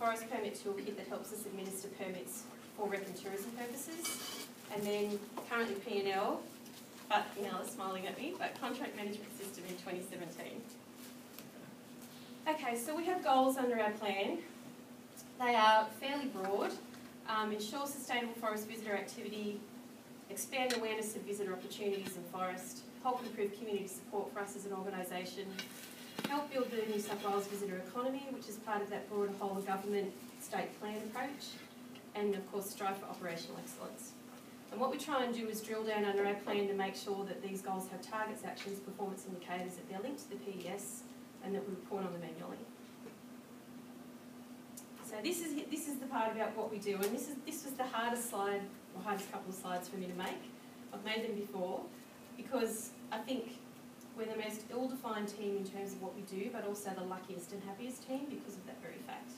forest permit toolkit that helps us administer permits for rec and tourism purposes, and then currently P&L, but Inel is smiling at me, but contract management system in 2017. Okay, so we have goals under our plan. They are fairly broad. Ensure sustainable forest visitor activity, expand awareness of visitor opportunities in forest, help improve community support for us as an organisation, help build the New South Wales visitor economy, which is part of that broader whole of government state plan approach, and of course strive for operational excellence. And what we try and do is drill down under our plan to make sure that these goals have targets, actions, performance indicators, that they're linked to the PDS, and that we report on them annually. So this is the part about what we do, and this was the hardest slide, or hardest couple of slides for me to make. I've made them before because I think we're the most ill-defined team in terms of what we do, but also the luckiest and happiest team because of that very fact.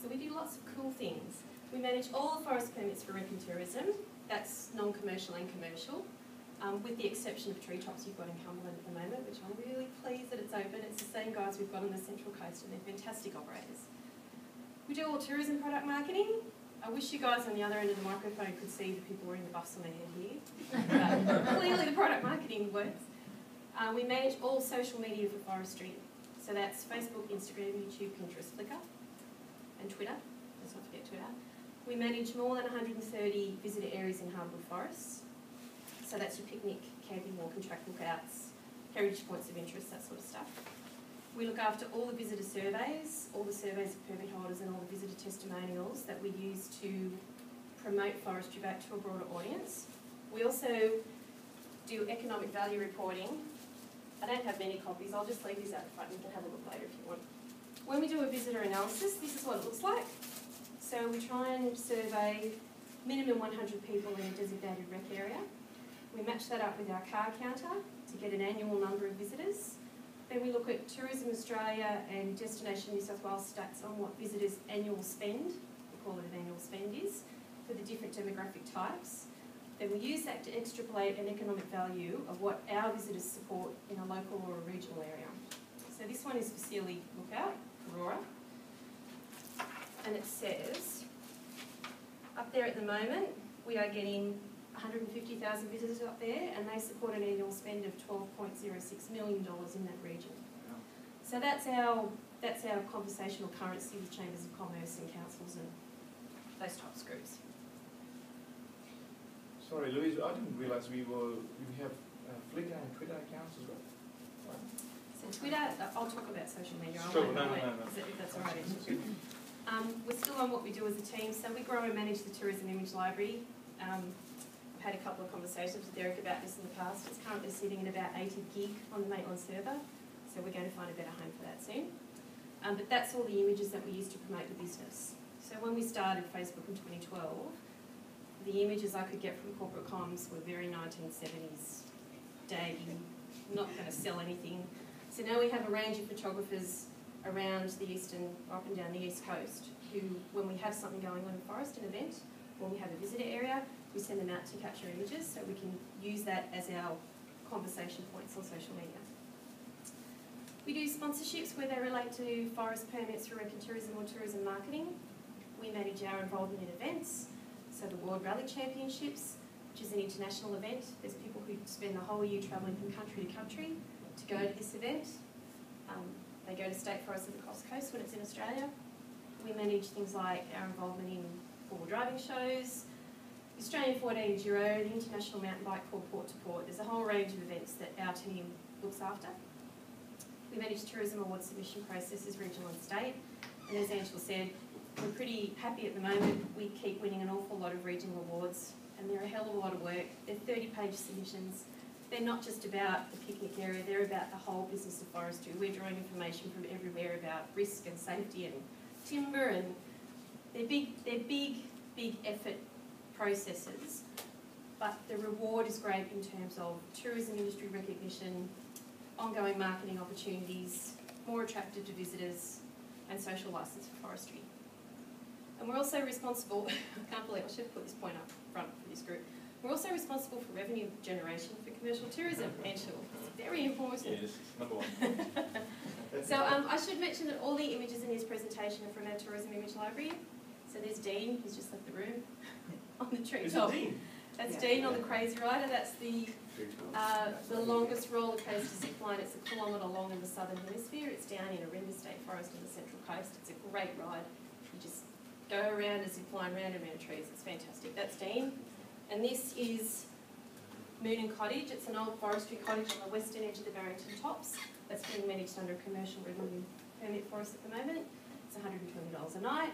So we do lots of cool things. We manage all the forest permits for rec and tourism. That's non-commercial and commercial, with the exception of treetops you've got in Cumberland at the moment, which I'm really pleased that it's open. It's the same guys we've got on the Central Coast, and they're fantastic operators. We do all tourism product marketing. I wish you guys on the other end of the microphone could see the people wearing the buffs on their head here. But clearly the product marketing works. We manage all social media for forestry. So that's Facebook, Instagram, YouTube, Pinterest, Flickr, and Twitter. Let's not forget Twitter. We manage more than 130 visitor areas in hardwood forests. So that's your picnic, camping, walk and track lookouts, heritage points of interest, that sort of stuff. We look after all the visitor surveys, all the surveys of permit holders and all the visitor testimonials that we use to promote forestry back to a broader audience. We also do economic value reporting. I don't have many copies, I'll just leave these out the front and you can have a look later if you want. When we do a visitor analysis, this is what it looks like. So we try and survey minimum 100 people in a designated rec area. We match that up with our car counter to get an annual number of visitors. Then we look at Tourism Australia and Destination New South Wales stats on what visitors' annual spend, we call it an annual spend is, for the different demographic types. Then we use that to extrapolate an economic value of what our visitors support in a local or a regional area. So this one is for Sealy Lookout, Aurora. And it says, up there at the moment, we are getting 150,000 visitors up there, and they support an annual spend of $12.06 million in that region. So that's our conversational currency with chambers of commerce and councils and those types of groups. Sorry, Louise, I didn't realise we have Flickr and Twitter accounts as well. So Twitter, I'll talk about social media. Sure, no. If that's all right. We're still on what we do as a team, so we grow and manage the tourism image library. I've had a couple of conversations with Derek about this in the past. It's currently sitting at about 80 gig on the Maitland server, so we're going to find a better home for that soon. But that's all the images that we use to promote the business. So when we started Facebook in 2012, the images I could get from corporate comms were very 1970s, daggy, not going to sell anything. So now we have a range of photographers around the eastern, up and down the east coast, who, when we have something going on in forest, an event, when we have a visitor area, we send them out to capture images so we can use that as our conversation points on social media. We do sponsorships where they relate to forest permits for rec and tourism or tourism marketing. We manage our involvement in events, so the World Rally Championships, which is an international event. There's people who spend the whole year travelling from country to country to go to this event. They go to state forests of the Coast Coast when it's in Australia. We manage things like our involvement in four-wheel driving shows, the Australian 14 Enduro, the International Mountain Bike called Port to Port. There's a whole range of events that our team looks after. We manage tourism award submission processes, regional and state. And as Angela said, we're pretty happy at the moment. We keep winning an awful lot of regional awards, and they're a hell of a lot of work. They're 30-page submissions. They're not just about the picnic area, they're about the whole business of forestry. We're drawing information from everywhere about risk and safety and timber, and they're big effort processes, but the reward is great in terms of tourism industry recognition, ongoing marketing opportunities, more attractive to visitors, and social licence for forestry. And we're also responsible, I can't believe I should have put this point up front for this group, we're also responsible for revenue generation for commercial tourism, Angela. It's very important. Yes, number one. So I should mention that all the images in this presentation are from our tourism image library. So there's Dean, who's just left the room, on the treetop. Dean? That's Dean on the Crazy Rider. That's the longest roller coaster zip line. It's 1 kilometre long in the southern hemisphere. It's down in Orinda State Forest on the Central Coast. It's a great ride. You just go around a zip line, round and round trees. It's fantastic. That's Dean. And this is Moon and Cottage. It's an old forestry cottage on the western edge of the Barrington Tops. That's being managed under a commercial revenue permit for us at the moment. It's $120 a night.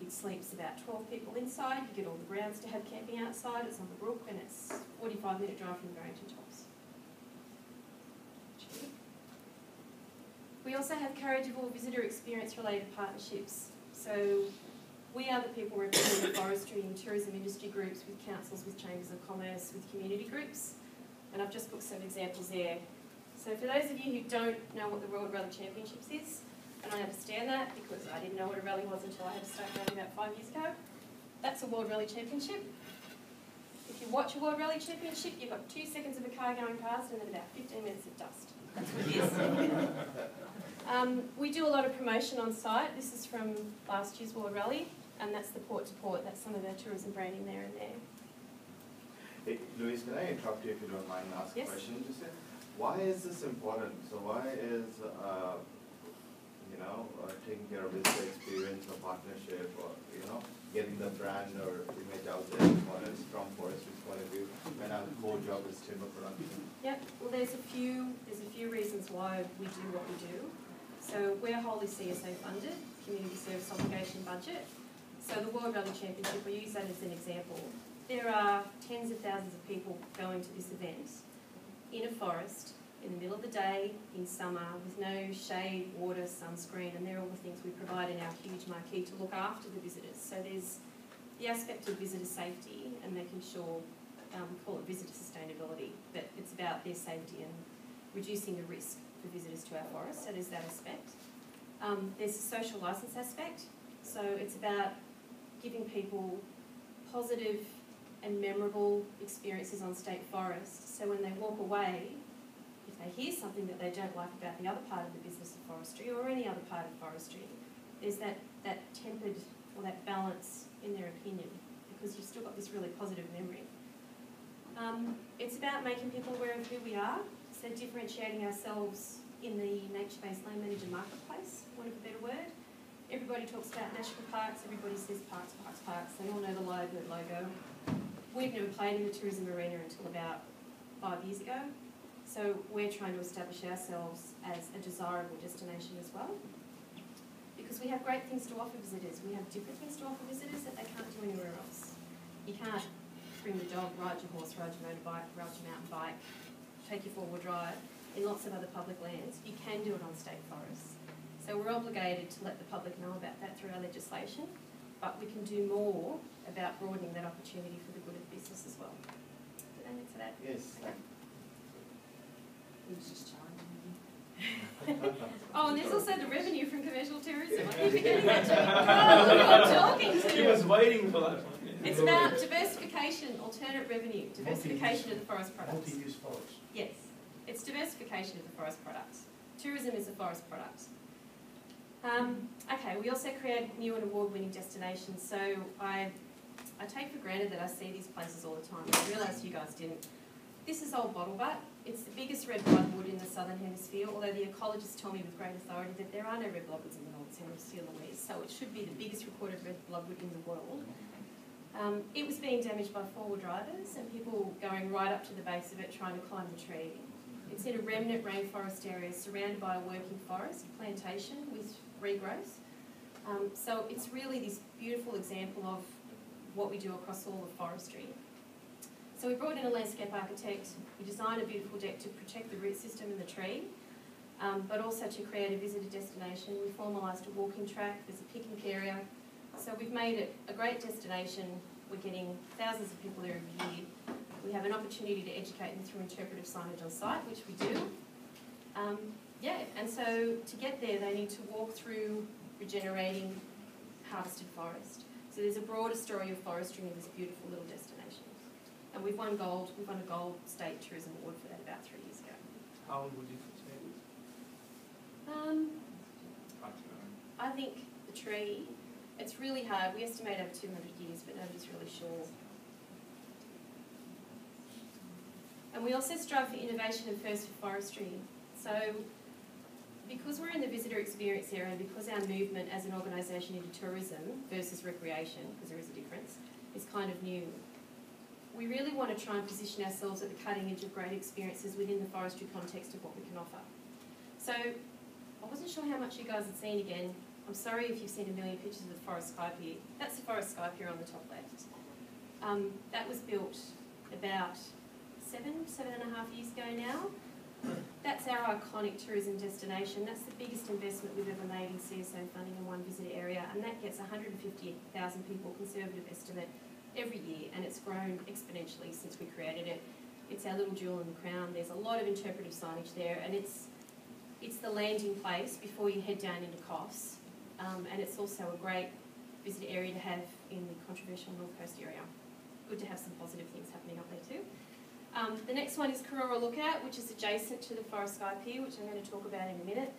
It sleeps about 12 people inside. You get all the grounds to have camping outside. It's on the brook and it's 45-minute drive from the Barrington Tops. We also have carriageable visitor experience related partnerships. So we are the people representing forestry and tourism industry groups with councils, with chambers of commerce, with community groups. And I've just put some examples there. So for those of you who don't know what the World Rally Championships is, and I understand that because I didn't know what a rally was until I had to start running about 5 years ago, that's a World Rally Championship. If you watch a World Rally Championship, you've got 2 seconds of a car going past and then about 15 minutes of dust. That's what it is. We do a lot of promotion on site. This is from last year's World Rally, and that's the port to port. That's some of our tourism branding there and there. Hey, Louise, can I interrupt you if you don't mind and ask a question? Just say, why is this important? So why is taking care of visitor experience or partnership or getting the brand or image out there from forestry's point of view when our core job is timber production? Yep. Well, there's a few reasons why we do what we do. So we're wholly CSA funded, Community Service Obligation Budget. So the World Rally Championship, we use that as an example. There are tens of thousands of people going to this event in a forest in the middle of the day, in summer, with no shade, water, sunscreen, and they're all the things we provide in our huge marquee to look after the visitors. So there's the aspect of visitor safety and making sure, we call it visitor sustainability, but it's about their safety and reducing the risk for visitors to our forest, so there's that aspect. There's a social licence aspect, so it's about giving people positive and memorable experiences on state forest, so when they walk away, if they hear something that they don't like about the other part of the business of forestry or any other part of forestry, there's that tempered or that balance in their opinion because you've still got this really positive memory. It's about making people aware of who we are, so differentiating ourselves in the nature-based land manager marketplace, for want of a better word. Everybody talks about national parks, everybody says parks, parks, parks. They all know the Lyrebird logo. We've never played in the tourism arena until about 5 years ago. So we're trying to establish ourselves as a desirable destination as well. Because we have great things to offer visitors. We have different things to offer visitors that they can't do anywhere else. You can't bring the dog, ride your horse, ride your motorbike, ride your mountain bike, take your four-wheel drive in lots of other public lands. You can do it on state forests. So we're obligated to let the public know about that through our legislation, but we can do more about broadening that opportunity for the good of business as well. Did I answer that? Yes. Okay. He was just challenging me. Oh, and there's also the revenue from commercial tourism. I keep forgetting that too. Oh, look who I'm talking to. He was waiting for that one. It's about diversification, alternate revenue, diversification of the forest products. Multi-use forest. Yes, it's diversification of the forest products. Tourism is a forest product. Okay, we also create new and award-winning destinations. So I take for granted that I see these places all the time. I realise you guys didn't. This is Old Bottlebutt. It's the biggest red bloodwood in the southern hemisphere, although the ecologists tell me with great authority that there are no red bloodwoods in the northern hemisphere, Louise, so it should be the biggest recorded red bloodwood in the world. It was being damaged by four-wheel drivers and people going right up to the base of it trying to climb the tree. It's in a remnant rainforest area surrounded by a working forest, plantation with regrowth. So it's really this beautiful example of what we do across all of forestry. So we brought in a landscape architect, we designed a beautiful deck to protect the root system and the tree, but also to create a visitor destination. We formalised a walking track, there's a picnic area. So we've made it a great destination. We're getting thousands of people there every year. We have an opportunity to educate them through interpretive signage on site, which we do. And so to get there, they need to walk through regenerating harvested forest. So there's a broader story of forestry in this beautiful little destination. And we've won a gold state tourism award for that about 3 years ago. How long would you say? think the tree, it's really hard. We estimate over 200 years, but nobody's really sure. And we also strive for innovation and first for forestry. So because we're in the visitor experience area and because our movement as an organisation into tourism versus recreation, because there is a difference, is kind of new, we really want to try and position ourselves at the cutting edge of great experiences within the forestry context of what we can offer. So I wasn't sure how much you guys had seen again. I'm sorry if you've seen a million pictures of the forest sky pier. That's the forest sky pier on the top left. That was built about 7.5 years ago now. That's our iconic tourism destination. That's the biggest investment we've ever made in CSO funding in one visitor area, and that gets 150,000 people, conservative estimate, every year, and it's grown exponentially since we created it. It's our little jewel in the crown. There's a lot of interpretive signage there, and it's the landing place before you head down into Coffs, and it's also a great visitor area to have in the controversial North Coast area. Good to have some positive things happening up there too. The next one is Karora Lookout, which is adjacent to the Forest Sky Pier, which I'm going to talk about in a minute.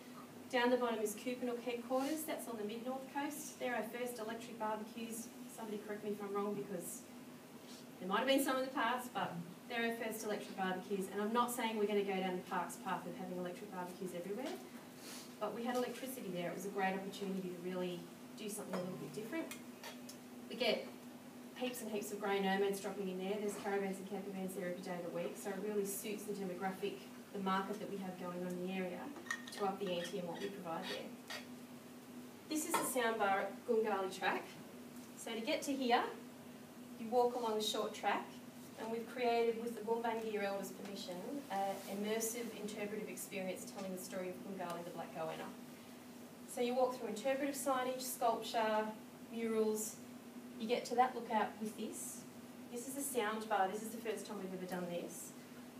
Down the bottom is Kupanook headquarters. That's on the mid-north coast. They're our first electric barbecues. Somebody correct me if I'm wrong, because there might have been some in the past, but they're our first electric barbecues. And I'm not saying we're going to go down the park's path of having electric barbecues everywhere, but we had electricity there. It was a great opportunity to really do something a little bit different. We get heaps and heaps of grey nomads dropping in there. There's caravans and camper vans there every day of the week, so it really suits the demographic, the market that we have going on in the area, to up the ante and what we provide there. This is the soundbar at Gungali Track. So to get to here, you walk along a short track, and we've created, with the Gumbaynggirr Elders' permission, an immersive interpretive experience telling the story of Gungali, the Black Goanna. So you walk through interpretive signage, sculpture, murals. You get to that lookout with this. This is a sound bar. This is the first time we've ever done this.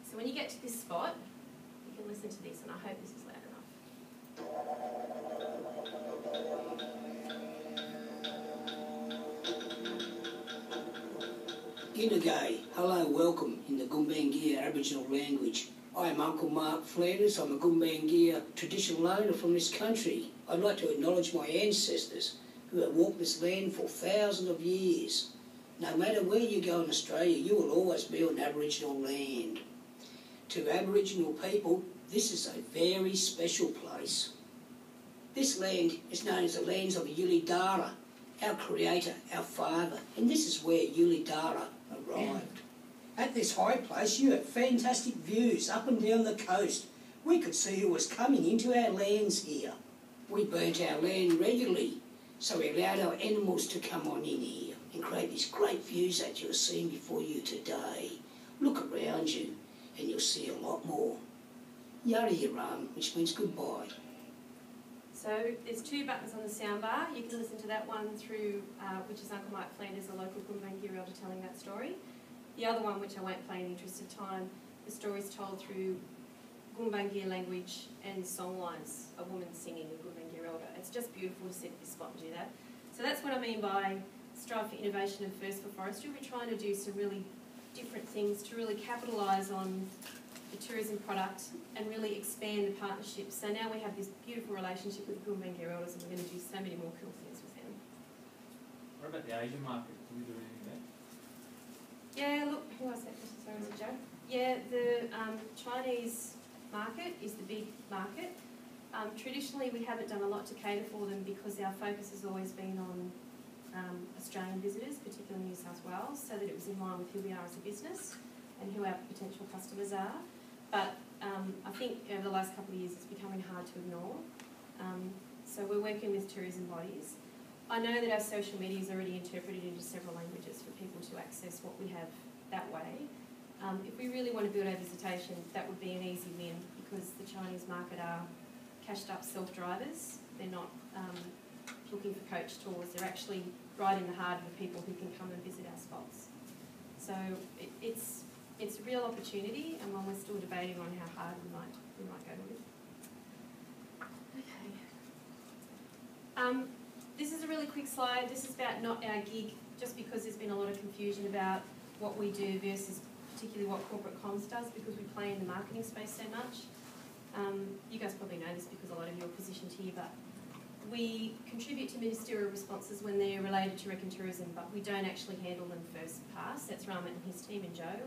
So when you get to this spot, you can listen to this, and I hope this is loud enough. G'day, hello, welcome in the Gumbaynggirr Aboriginal language. I am Uncle Mark Flanders. I'm a Gumbaynggirr traditional owner from this country. I'd like to acknowledge my ancestors who have walked this land for thousands of years. No matter where you go in Australia, you will always be on Aboriginal land. To Aboriginal people, this is a very special place. This land is known as the lands of Yulidara, our creator, our father, and this is where Yulidara arrived. At this high place, you have fantastic views up and down the coast. We could see who was coming into our lands here. We burnt our land regularly, so we allowed our animals to come on in here and create these great views that you're seeing before you today. Look around you and you'll see a lot more. Yari Yaram, which means goodbye. So there's two buttons on the soundbar. You can listen to that one through, which is Uncle Mike Flanders, a local Gumbaynggirr elder telling that story. The other one, which I won't play in the interest of time, the story is told through Gumbaynggirr language and songlines, a woman singing a Gumbaynggirr elder. It's just beautiful to sit at this spot and do that. So that's what I mean by strive for innovation and first for forestry. We're trying to do some really different things to really capitalise on the tourism product and really expand the partnerships. So now we have this beautiful relationship with the Gumbaynggirr elders, and we're going to do so many more cool things with them. What about the Asian market? Do we do anything there? Yeah, look, who asked that question? Sorry, was it Joe? Yeah, the Chinese market is the big market. Traditionally, we haven't done a lot to cater for them because our focus has always been on Australian visitors, particularly New South Wales, so that it was in line with who we are as a business and who our potential customers are. But I think over the last couple of years it's becoming hard to ignore. So we're working with tourism bodies. I know that our social media is already interpreted into several languages for people to access what we have that way. If we really want to build our visitation, that would be an easy win because the Chinese market are cashed up self-drivers. They're not looking for coach tours. They're actually right in the heart of the people who can come and visit our spots. So it's a real opportunity, and one we're still debating on how hard we might go with. Okay. This is a really quick slide. This is about not our gig, just because there's been a lot of confusion about what we do versus particularly what corporate comms does, because we play in the marketing space so much. You guys probably know this because a lot of you are positioned here, but We contribute to ministerial responses when they're related to rec and tourism, but we don't actually handle them first pass. That's Rama and his team and Joe.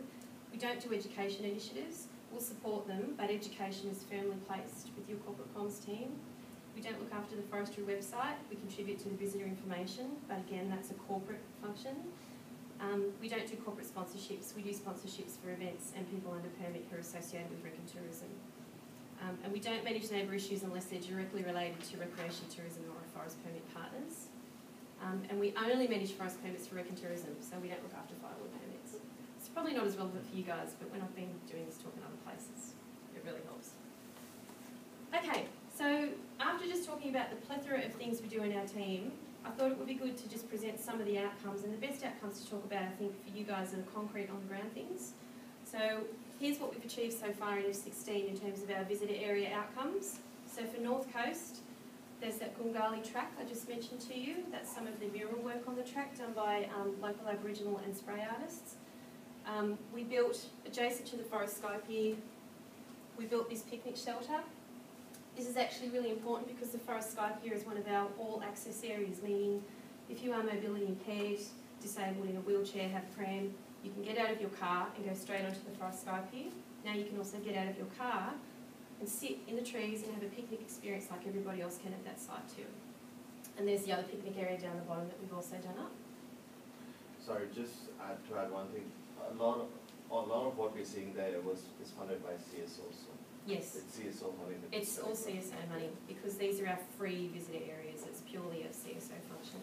We don't do education initiatives. We'll support them, but education is firmly placed with your corporate comms team. We don't look after the forestry website. We contribute to the visitor information, but again, that's a corporate function. We don't do corporate sponsorships. We do sponsorships for events and people under permit who are associated with rec and tourism. And we don't manage neighbour issues unless they're directly related to recreation, tourism or our forest permit partners. And we only manage forest permits for rec and tourism, so we don't look after firewood permits. It's probably not as relevant for you guys, but when I've been doing this talk in other places, it really helps. Okay, so after just talking about the plethora of things we do in our team, I thought it would be good to just present some of the outcomes, and the best outcomes to talk about, I think, for you guys are the concrete on the ground things. So here's what we've achieved so far in F16 in terms of our visitor area outcomes. So for North Coast, there's that Gungali track I just mentioned to you. That's some of the mural work on the track done by local Aboriginal and spray artists. We built, adjacent to the forest sky pier, we built this picnic shelter. This is actually really important because the forest sky pier is one of our all access areas, meaning if you are mobility impaired, disabled, in a wheelchair, have a pram, you can get out of your car and go straight onto the forest sky pier. Now you can also get out of your car and sit in the trees and have a picnic experience like everybody else can at that site too. And there's the other picnic area down the bottom that we've also done up. Sorry, just to add one thing. A lot of what we're seeing there is funded by CSO. So Yes. it's CSO money. It's all CSO money because these are our free visitor areas. It's purely a CSO function.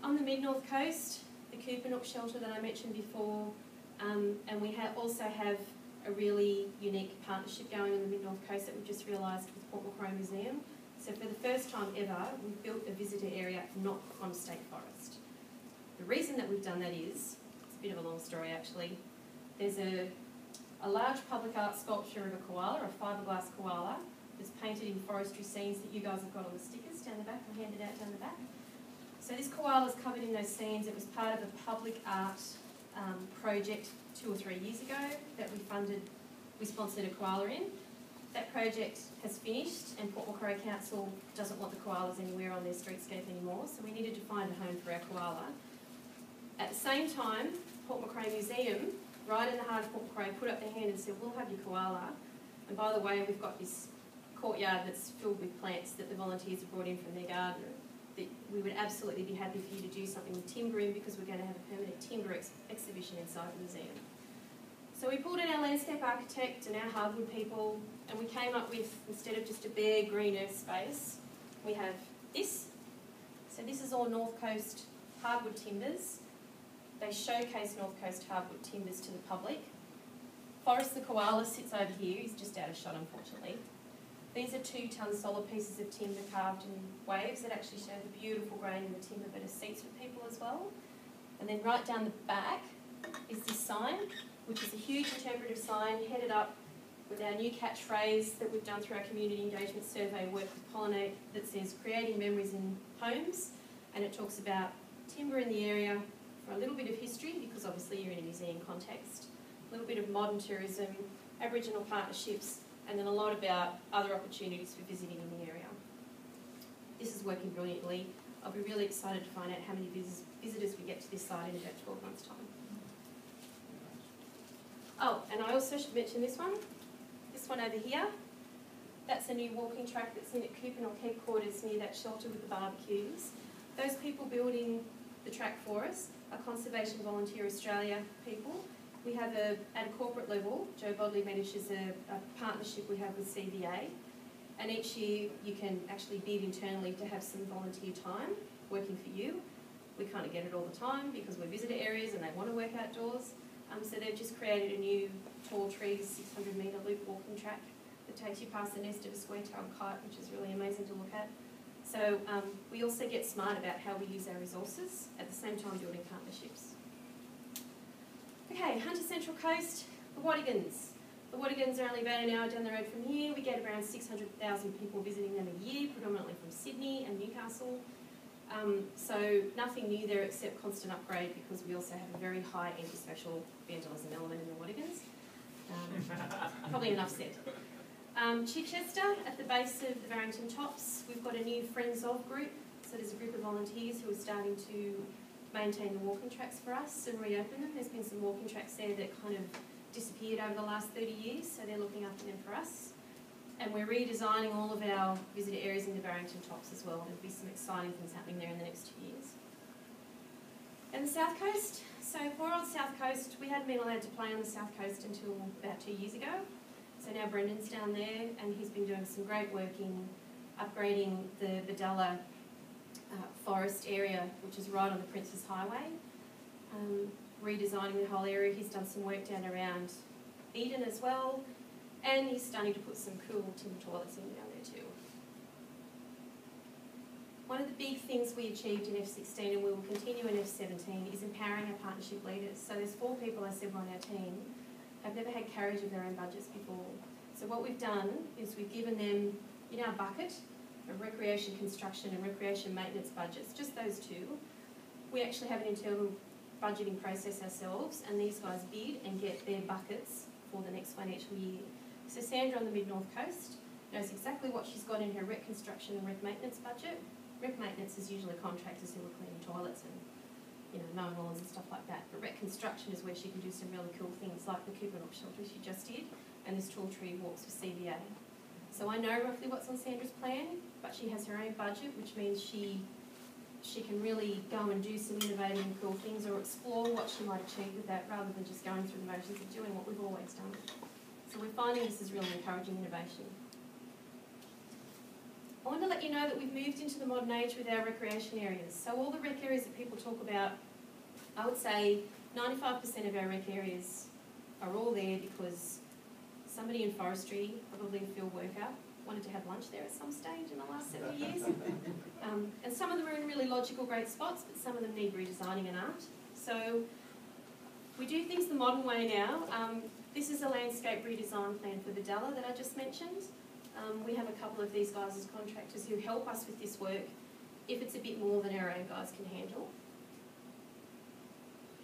On the mid-north coast, the Coopernook shelter that I mentioned before, and we also have a really unique partnership going on the mid-north coast that we've just realised with Port Macquarie Museum. So for the first time ever, we've built a visitor area not on state forest. The reason that we've done that is, it's a bit of a long story actually, there's a large public art sculpture of a koala, a fiberglass koala, that's painted in forestry scenes that you guys have got on the stickers down the back. I'll hand it out down the back. So this koala is covered in those scenes. It was part of a public art project 2 or 3 years ago that we sponsored a koala in. That project has finished and Port Macquarie Council doesn't want the koalas anywhere on their streetscape anymore, so we needed to find a home for our koala. At the same time, Port Macquarie Museum, right in the heart of Port Macquarie, put up their hand and said, we'll have your koala. And by the way, we've got this courtyard that's filled with plants that the volunteers have brought in from their garden. That we would absolutely be happy for you to do something with timber in because we're going to have a permanent timber exhibition inside the museum. So we pulled in our landscape architect and our hardwood people, and we came up with, instead of just a bare green earth space, we have this. So this is all North Coast hardwood timbers. They showcase North Coast hardwood timbers to the public. Forrest the koala sits over here. He's just out of shot, unfortunately. These are 2-ton solid pieces of timber carved in waves that actually show the beautiful grain in the timber, but as seats for people as well. And then right down the back is this sign, which is a huge interpretive sign headed up with our new catchphrase that we've done through our community engagement survey work with Pollinate that says creating memories in homes, and it talks about timber in the area for a little bit of history because obviously you're in a museum context, a little bit of modern tourism, Aboriginal partnerships, and then a lot about other opportunities for visiting in the area. This is working brilliantly. I'll be really excited to find out how many visitors we get to this site in about 12 months' time. Oh, and I also should mention this one over here. That's a new walking track that's in at Coopernook headquarters near that shelter with the barbecues. Those people building the track for us are Conservation Volunteer Australia people. We have at a corporate level, Joe Bodley manages a partnership we have with CVA, and each year you can actually bid internally to have some volunteer time working for you. We kind of get it all the time because we're visitor areas and they want to work outdoors. So they've just created a new tall trees, 600 metre loop walking track that takes you past the nest of a square-tailed kite, which is really amazing to look at. So we also get smart about how we use our resources, at the same time building partnerships. Okay, Hunter Central Coast, the Wattigans. The Wattigans are only about an hour down the road from here. We get around 600,000 people visiting them a year, predominantly from Sydney and Newcastle. So nothing new there except constant upgrade because we also have a very high anti-social vandalism element in the Wattigans. Probably enough said. Chichester, at the base of the Barrington Tops, we've got a new Friends of group. So there's a group of volunteers who are starting to maintain the walking tracks for us and reopen them. There's been some walking tracks there that kind of disappeared over the last 30 years, so they're looking after them for us. And we're redesigning all of our visitor areas in the Barrington Tops as well. There'll be some exciting things happening there in the next 2 years. And the South Coast. So poor old South Coast, we hadn't been allowed to play on the South Coast until about 2 years ago. So now Brendan's down there and he's been doing some great work in upgrading the Bedalla forest area, which is right on the Princes Highway. Redesigning the whole area. He's done some work down around Eden as well. And he's starting to put some cool timber toilets in down there too. One of the big things we achieved in F16 and we will continue in F17 is empowering our partnership leaders. So there's 4 people I said were on our team have never had carriage of their own budgets before. So what we've done is we've given them, in our bucket of recreation construction and recreation maintenance budgets, just those 2, we actually have an internal budgeting process ourselves, and these guys bid and get their buckets for the next financial year. So Sandra on the Mid-North Coast knows exactly what she's got in her rec construction and rec maintenance budget. Rec maintenance is usually contractors who are cleaning toilets and mowing lawns and stuff like that. But rec construction is where she can do some really cool things like the Cooper Nook shelter she just did and this tall tree walks for CBA. So I know roughly what's on Sandra's plan, but she has her own budget, which means she can really go and do some innovative and cool things or explore what she might achieve with that rather than just going through the motions of doing what we've always done. So we're finding this is really encouraging innovation. I want to let you know that we've moved into the modern age with our recreation areas. So all the rec areas that people talk about, I would say 95% of our rec areas are all there because somebody in forestry, probably a field worker, wanted to have lunch there at some stage in the last 70 years. And some of them are in really logical, great spots, but some of them need redesigning and art. So we do things the modern way now. This is a landscape redesign plan for Bedalla that I just mentioned. We have a couple of these guys as contractors who help us with this work if it's a bit more than our own guys can handle.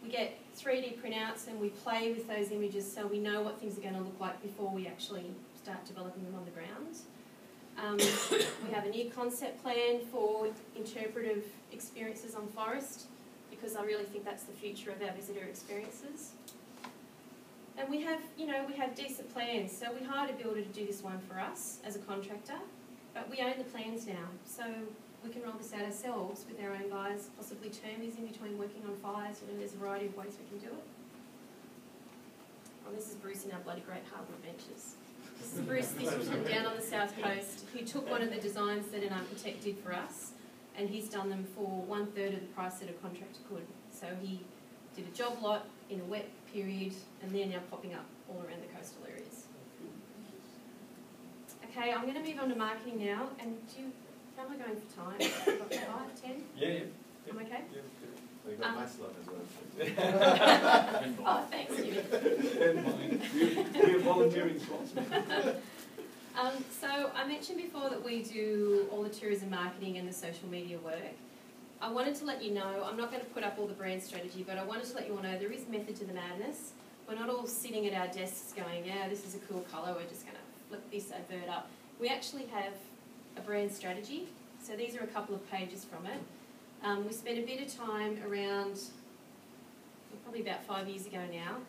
We get 3D printouts and we play with those images so we know what things are going to look like before we actually start developing them on the ground. We have a new concept plan for interpretive experiences on forest because I really think that's the future of our visitor experiences. And we have, we have decent plans. So we hired a builder to do this one for us as a contractor, but we own the plans now. So we can roll this out ourselves with our own guys, possibly termies in between working on fires. There's a variety of ways we can do it. Oh, this is Bruce in our bloody great hardwood benches. This is Bruce, this was from down on the south coast, who took one of the designs that an architect did for us, and he's done them for 1/3 of the price that a contractor could. So he did a job lot in a wet period, and they're now popping up all around the coastal areas. Okay, I'm going to move on to marketing now, and how am I going for time? 5, 10? Yeah. I'm okay? Yeah. So you got my slot as well. Oh, thanks, Jimmy. And mine. We're volunteering slots. So I mentioned before that we do all the tourism marketing and the social media work. I wanted to let you know, I'm not going to put up all the brand strategy, but I wanted to let you all know there is method to the madness. We're not all sitting at our desks going, yeah, this is a cool colour, we're just going to flip this advert up. We actually have a brand strategy. So these are a couple of pages from it. We spent a bit of time around, probably about 5 years ago now,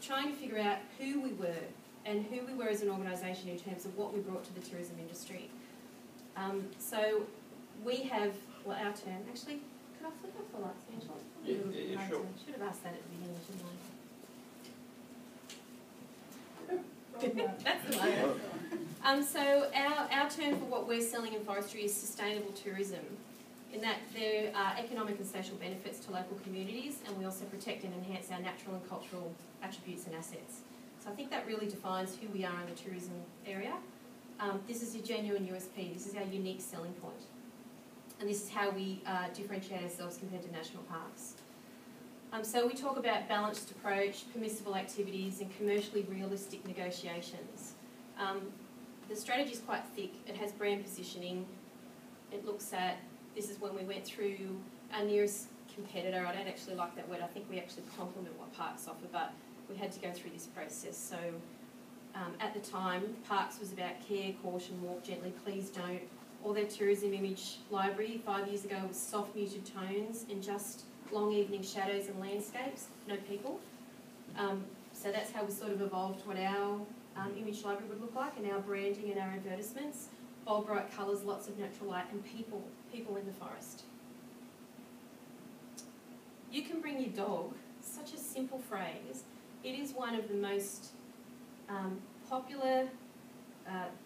trying to figure out who we were and who we were as an organisation in terms of what we brought to the tourism industry. So we have, well, our turn, actually, could I flip up the lights, Angela? Yeah, sure. Should have asked that at the beginning, shouldn't I? That's the one. So our term for what we're selling in forestry is sustainable tourism, in that there are economic and social benefits to local communities, and we also protect and enhance our natural and cultural attributes and assets. So I think that really defines who we are in the tourism area. This is a genuine USP, this is our unique selling point. And this is how we differentiate ourselves compared to national parks. So we talk about balanced approach, permissible activities, and commercially realistic negotiations. The strategy is quite thick. It has brand positioning. It looks at, this is when we went through our nearest competitor. I don't actually like that word. I think we actually complement what parks offer, but we had to go through this process. So At the time, Parks was about care, caution, walk gently, please don't. All their tourism image library 5 years ago was soft muted tones and just long evening shadows and landscapes, no people. So that's how we sort of evolved what our image library would look like, and our branding and our advertisements. Bold, bright colours, lots of natural light, and people in the forest. You can bring your dog, such a simple phrase. It is one of the most popular,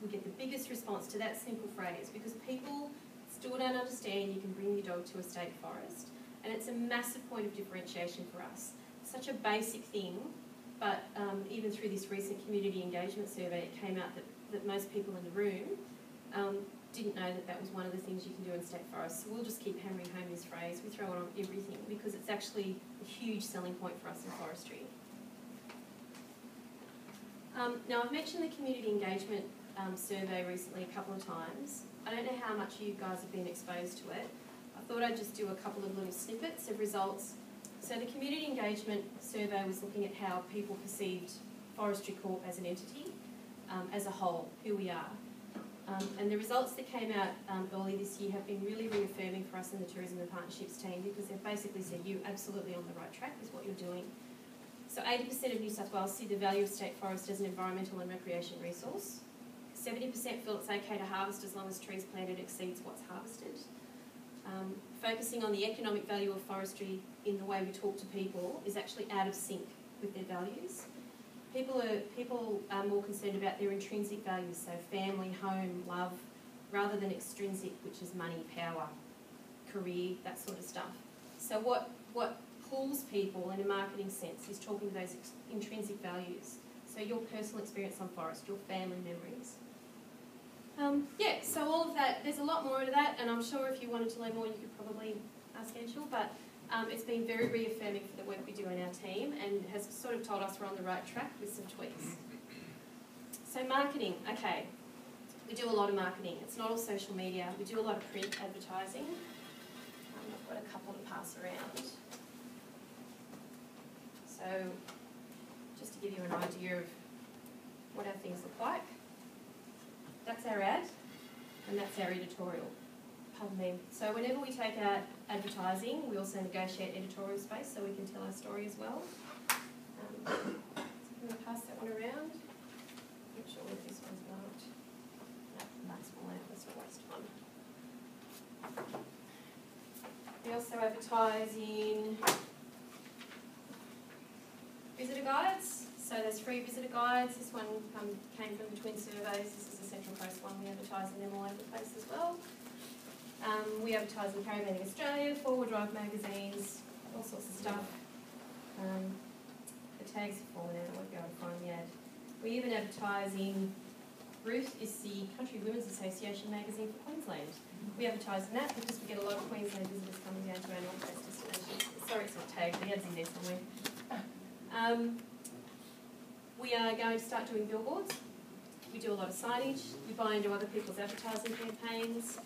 we get the biggest response to that simple phrase because people still don't understand you can bring your dog to a state forest, and it's a massive point of differentiation for us. Such a basic thing, but even through this recent community engagement survey, it came out that most people in the room didn't know that was one of the things you can do in state forests. So we'll just keep hammering home this phrase. We throw it on everything because it's actually a huge selling point for us in forestry. Now, I've mentioned the community engagement survey recently a couple of times. I don't know how much you guys have been exposed to it. I thought I'd just do a couple of little snippets of results. So the community engagement survey was looking at how people perceived Forestry Corp as an entity, as a whole, who we are. And the results that came out early this year have been really reaffirming for us in the Tourism and Partnerships team because they've basically said you're absolutely on the right track with what you're doing. So 80% of New South Wales see the value of state forest as an environmental and recreation resource. 70% feel it's okay to harvest as long as trees planted exceeds what's harvested. Focusing on the economic value of forestry in the way we talk to people is actually out of sync with their values. People are more concerned about their intrinsic values, so family, home, love, rather than extrinsic, which is money, power, career, that sort of stuff. So what pulls people in a marketing sense is talking to those intrinsic values. So your personal experience on forest, your family memories. Yeah, so all of that, there's a lot more to that, and I'm sure if you wanted to learn more, you could probably ask Angel, but it's been very reaffirming for the work we do in our team and has sort of told us we're on the right track with some tweaks. So marketing, okay. We do a lot of marketing. It's not all social media. We do a lot of print advertising. I've got a couple to pass around. So just to give you an idea of what our things look like. That's our ad, and that's our editorial. Pardon me. So whenever we take out advertising, we also negotiate editorial space so we can tell our story as well. So I'm going to pass that one around. Not sure if this one's marked. No, that's all out. That's a waste one. We also advertise in visitor guides. So there's free visitor guides. This one came from the twin surveys. This is a Central Coast one. We advertise in them all over the place as well. We advertise in Caravanning Australia, Forward Drive magazines, all sorts of stuff. The tags have fallen out. I won't be able to find the ad. We even advertise in Ruth is the Country Women's Association magazine for Queensland. We advertise in that because we get a lot of Queensland visitors coming down to our North Coast destinations. Sorry, it's not tagged. The ad's in there somewhere. We are going to start doing billboards. We do a lot of signage. We buy into other people's advertising campaigns.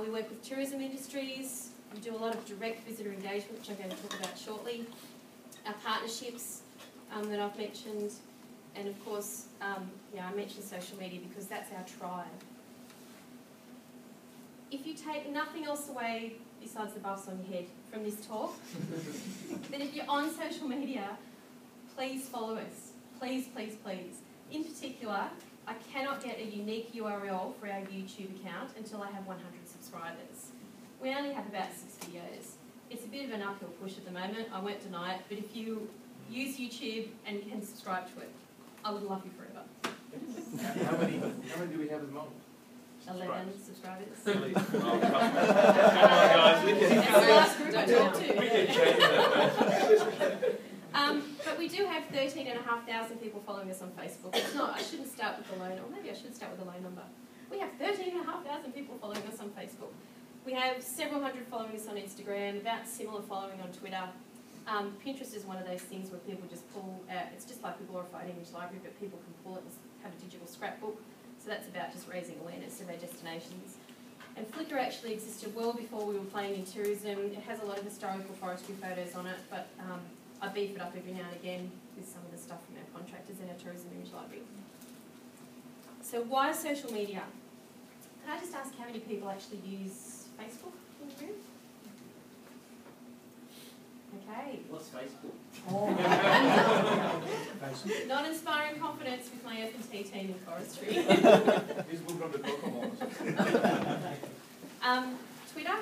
We work with tourism industries. We do a lot of direct visitor engagement, which I'm going to talk about shortly. Our partnerships that I've mentioned. And of course, I mentioned social media because that's our tribe. If you take nothing else away besides the buffs on your head from this talk, then if you're on social media, please follow us. Please, please, please. In particular, I cannot get a unique URL for our YouTube account until I have 100 subscribers. We only have about 6 videos. It's a bit of an uphill push at the moment, I won't deny it, but if you use YouTube and can subscribe to it, I would love you forever. How many do we have at the moment? 11 subscribers. Really? Come on, guys, we can. That's the last group I talked to. We can change that. But we do have 13,500 people following us on Facebook. It's not, I shouldn't start with the low, or maybe I should start with the low number. We have 13,500 people following us on Facebook. We have several hundred following us on Instagram, about similar following on Twitter. Pinterest is one of those things where people just pull out, it's just like a glorified image library, but people can pull it and have a digital scrapbook. So that's about just raising awareness of our destinations. And Flickr actually existed well before we were playing in tourism. It has a lot of historical forestry photos on it, but I beef it up every now and again with some of the stuff from our contractors in our tourism image library. So why social media? Can I just ask how many people actually use Facebook in the room? Okay. What's Facebook? Not inspiring confidence with my F&T team in forestry. He's moved from the Kokomo. Twitter?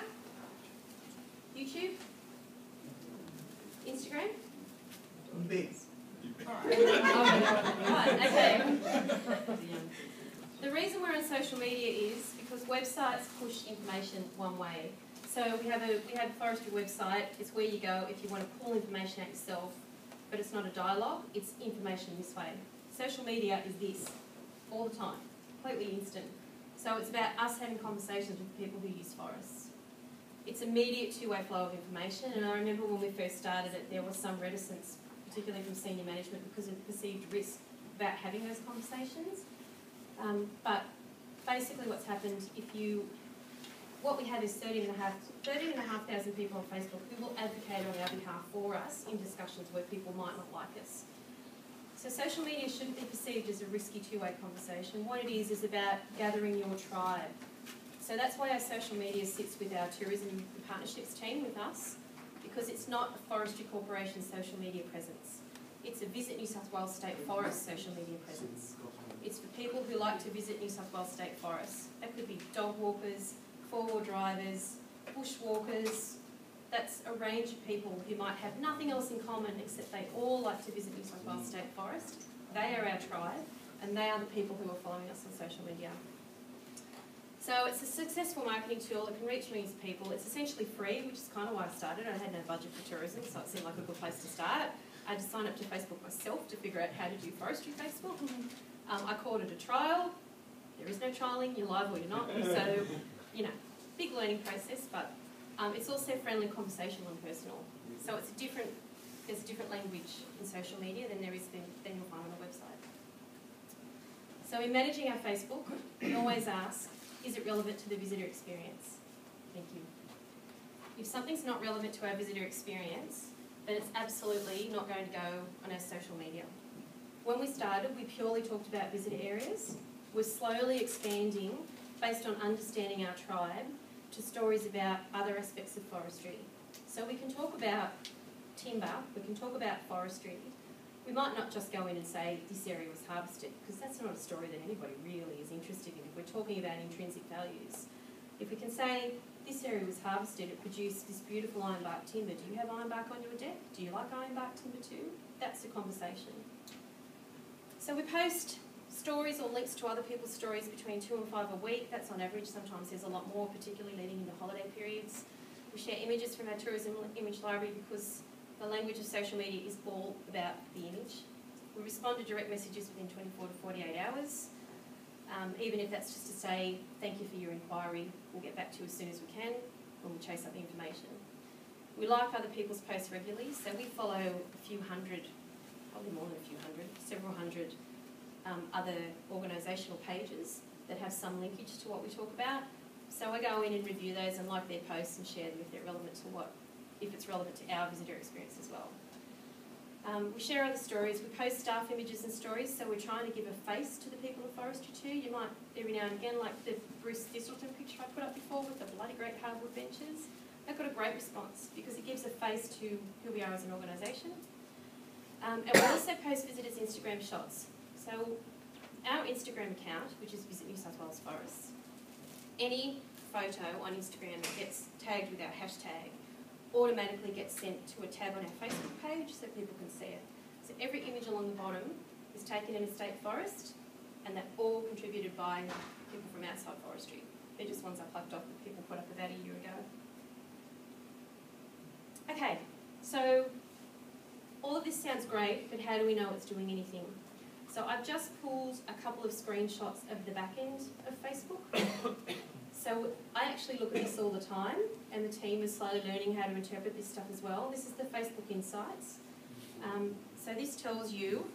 YouTube? Instagram? Base. Right, okay. The reason we're on social media is because websites push information one way. So we have a forestry website. It's where you go if you want to pull information out yourself, but it's not a dialogue, it's information this way. Social media is this, all the time, completely instant. So it's about us having conversations with people who use forests. It's immediate two-way flow of information, and I remember when we first started it, there was some reticence, particularly from senior management, because of perceived risk about having those conversations. But basically what's happened, what we have is 13,500 people on Facebook who will advocate on our behalf for us in discussions where people might not like us. So social media shouldn't be perceived as a risky two-way conversation. What it is about gathering your tribe. So that's why our social media sits with our tourism and partnerships team with us, because it's not a Forestry Corporation social media presence. It's a Visit New South Wales State Forest social media presence. It's for people who like to visit New South Wales State Forests. That could be dog walkers, four-wheel drivers, bushwalkers. That's a range of people who might have nothing else in common except they all like to visit New South Wales State Forest. They are our tribe, and they are the people who are following us on social media. So it's a successful marketing tool. It can reach millions of people. It's essentially free, which is kind of why I started. I had no budget for tourism, so it seemed like a good place to start. I had to sign up to Facebook myself to figure out how to do forestry Facebook. I called it a trial. There is no trialling. You're live or you're not. So, big learning process, but it's also friendly, conversational and personal. So there's a different language in social media than you'll find on a website. So in managing our Facebook, we always ask, is it relevant to the visitor experience? Thank you. If something's not relevant to our visitor experience, then it's absolutely not going to go on our social media. When we started, we purely talked about visitor areas. We're slowly expanding based on understanding our tribe to stories about other aspects of forestry. So we can talk about timber, we can talk about forestry. We might not just go in and say this area was harvested, because that's not a story that anybody really is interested in if we're talking about intrinsic values. If we can say this area was harvested, it produced this beautiful ironbark timber. Do you have ironbark on your deck? Do you like ironbark timber too? That's the conversation. So we post stories or links to other people's stories between 2 and 5 a week. That's on average. Sometimes there's a lot more, particularly leading into holiday periods. We share images from our tourism image library because the language of social media is all about the image. We respond to direct messages within 24 to 48 hours. Even if that's just to say, thank you for your inquiry, we'll get back to you as soon as we can, when we chase up the information. We like other people's posts regularly, so we follow a few hundred, probably more than a few hundred, several hundred other organisational pages that have some linkage to what we talk about. So I go in and review those and like their posts and share them if they're relevant to if it's relevant to our visitor experience as well. We share other stories. We post staff images and stories, so we're trying to give a face to the people of forestry too. You might, every now and again, like the Bruce Thistleton picture I put up before with the bloody great hardwood benches, that got a great response because it gives a face to who we are as an organisation. And we also post visitors' Instagram shots. So our Instagram account, which is Visit New South Wales Forests, any photo on Instagram that gets tagged with our hashtag automatically gets sent to a tab on our Facebook page so people can see it. So every image along the bottom is taken in a state forest, and they're all contributed by people from outside forestry. They're just ones I plucked off that people put up about a year ago. Okay, so all of this sounds great, but how do we know it's doing anything? So I've just pulled a couple of screenshots of the back end of Facebook. So I actually look at this all the time, and the team is slowly learning how to interpret this stuff as well. This is the Facebook Insights. So this tells you,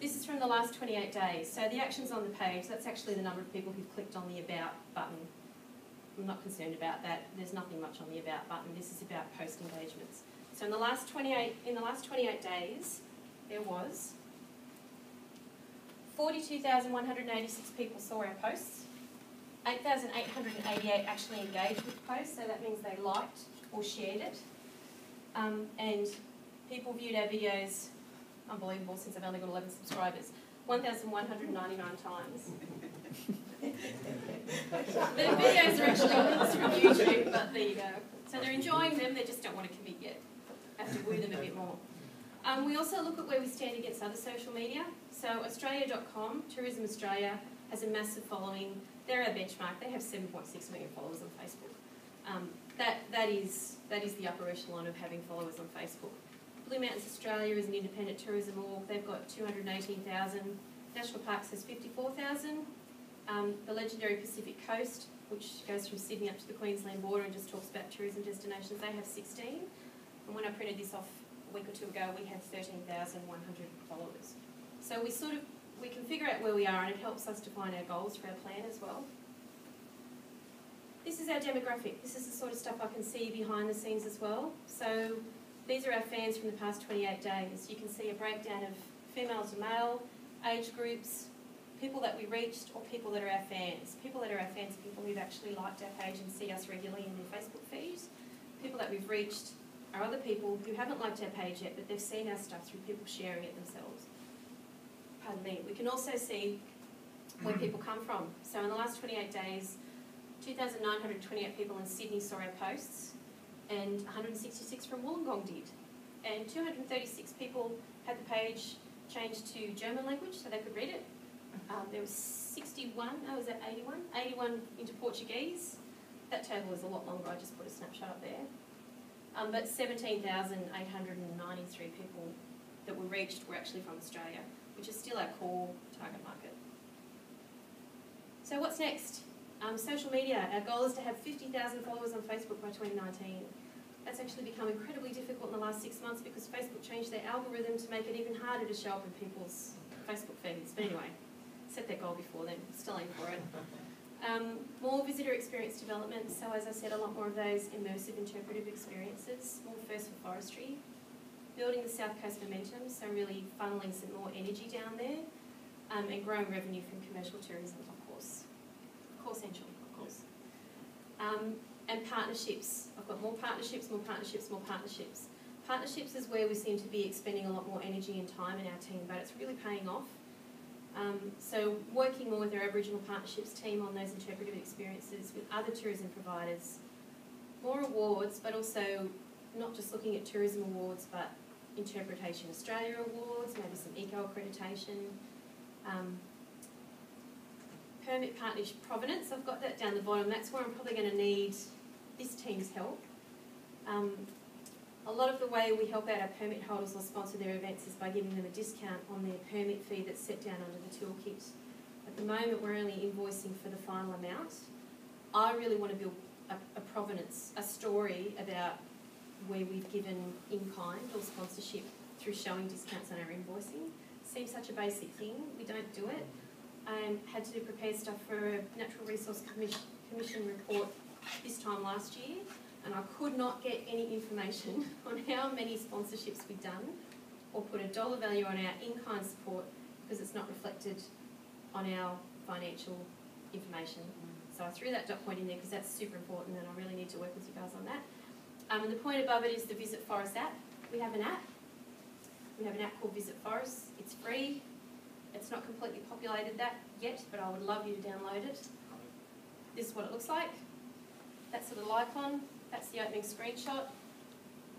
this is from the last 28 days. So the actions on the page, that's actually the number of people who've clicked on the About button. I'm not concerned about that. There's nothing much on the About button. This is about post engagements. So in the last 28 days, there was 42,186 people saw our posts. 8,888 actually engaged with the post, so that means they liked or shared it. And people viewed our videos, unbelievable since I've only got 11 subscribers, 1,199 times. The videos are actually links from YouTube, but there you go. So they're enjoying them, they just don't want to commit yet. Have to woo them a bit more. We also look at where we stand against other social media. So Australia.com, Tourism Australia, has a massive following. They're our benchmark. They have 7.6 million followers on Facebook. That is the upper echelon of having followers on Facebook. Blue Mountains Australia is an independent tourism org. They've got 218,000. National Parks has 54,000. The legendary Pacific Coast, which goes from Sydney up to the Queensland border and just talks about tourism destinations, they have 16. And when I printed this off a week or two ago, we had 13,100 followers. So we can figure out where we are, and it helps us define our goals for our plan as well. This is our demographic. This is the sort of stuff I can see behind the scenes as well. So these are our fans from the past 28 days. You can see a breakdown of female to male, age groups, people that we reached, or people that are our fans. People that are our fans are people who've actually liked our page and see us regularly in their Facebook feeds. People that we've reached are other people who haven't liked our page yet, but they've seen our stuff through people sharing it themselves. Pardon me. We can also see where people come from. So in the last 28 days, 2,928 people in Sydney saw our posts, and 166 from Wollongong did. And 236 people had the page changed to German language so they could read it. There was 61, oh, was that 81? 81 into Portuguese. That table is a lot longer, I just put a snapshot up there. But 17,893 people that were reached were actually from Australia, which is still our core target market. So what's next? Social media. Our goal is to have 50,000 followers on Facebook by 2019. That's actually become incredibly difficult in the last 6 months because Facebook changed their algorithm to make it even harder to show up in people's Facebook feeds. But anyway, set that goal before then, still aim for it. More visitor experience development, so as I said, a lot more of those immersive interpretive experiences, more first for forestry. Building the South Coast momentum, so really funneling some more energy down there, and growing revenue from commercial tourism, of course. Essential, of course. And partnerships. I've got more partnerships, more partnerships, more partnerships. Partnerships is where we seem to be expending a lot more energy and time in our team, but it's really paying off. So working more with our Aboriginal partnerships team on those interpretive experiences with other tourism providers. More awards, but also not just looking at tourism awards, but Interpretation Australia awards, maybe some eco accreditation. Permit partnership provenance, I've got that down the bottom. That's where I'm probably going to need this team's help. A lot of the way we help out our permit holders or sponsor their events is by giving them a discount on their permit fee that's set down under the toolkit. At the moment, we're only invoicing for the final amount. I really want to build a provenance, a story about where we've given in-kind or sponsorship through showing discounts on our invoicing. Seems such a basic thing, we don't do it. I had to prepare stuff for a Natural Resource Commission report this time last year, and I could not get any information on how many sponsorships we've done or put a dollar value on our in-kind support because it's not reflected on our financial information. So I threw that dot point in there because that's super important and I really need to work with you guys on that. And the point above it is the Visit Forest app. We have an app. We have an app called Visit Forest. It's free. It's not completely populated that yet, but I would love you to download it. This is what it looks like. That's the little icon. That's the opening screenshot.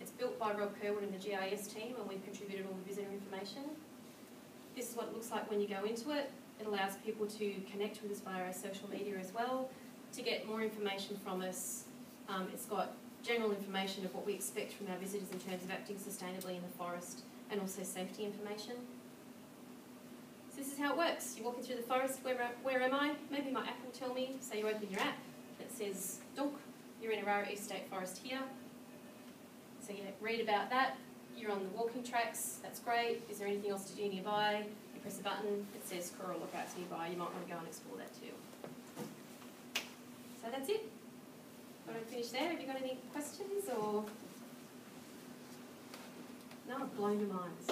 It's built by Rob Kerwood and the GIS team, and we've contributed all the visitor information. This is what it looks like when you go into it. It allows people to connect with us via our social media as well, to get more information from us. It's got general information of what we expect from our visitors in terms of acting sustainably in the forest, and also safety information. So this is how it works. You're walking through the forest, where am I? Maybe my app will tell me. So you open your app, it says, Dunk, you're in Arara East State Forest here. So you read about that. You're on the walking tracks, that's great. Is there anything else to do nearby? You press a button, it says Coral Lookouts nearby. You might want to go and explore that too. So that's it. Want to finish there? Have you got any questions or? No, I've blown your minds.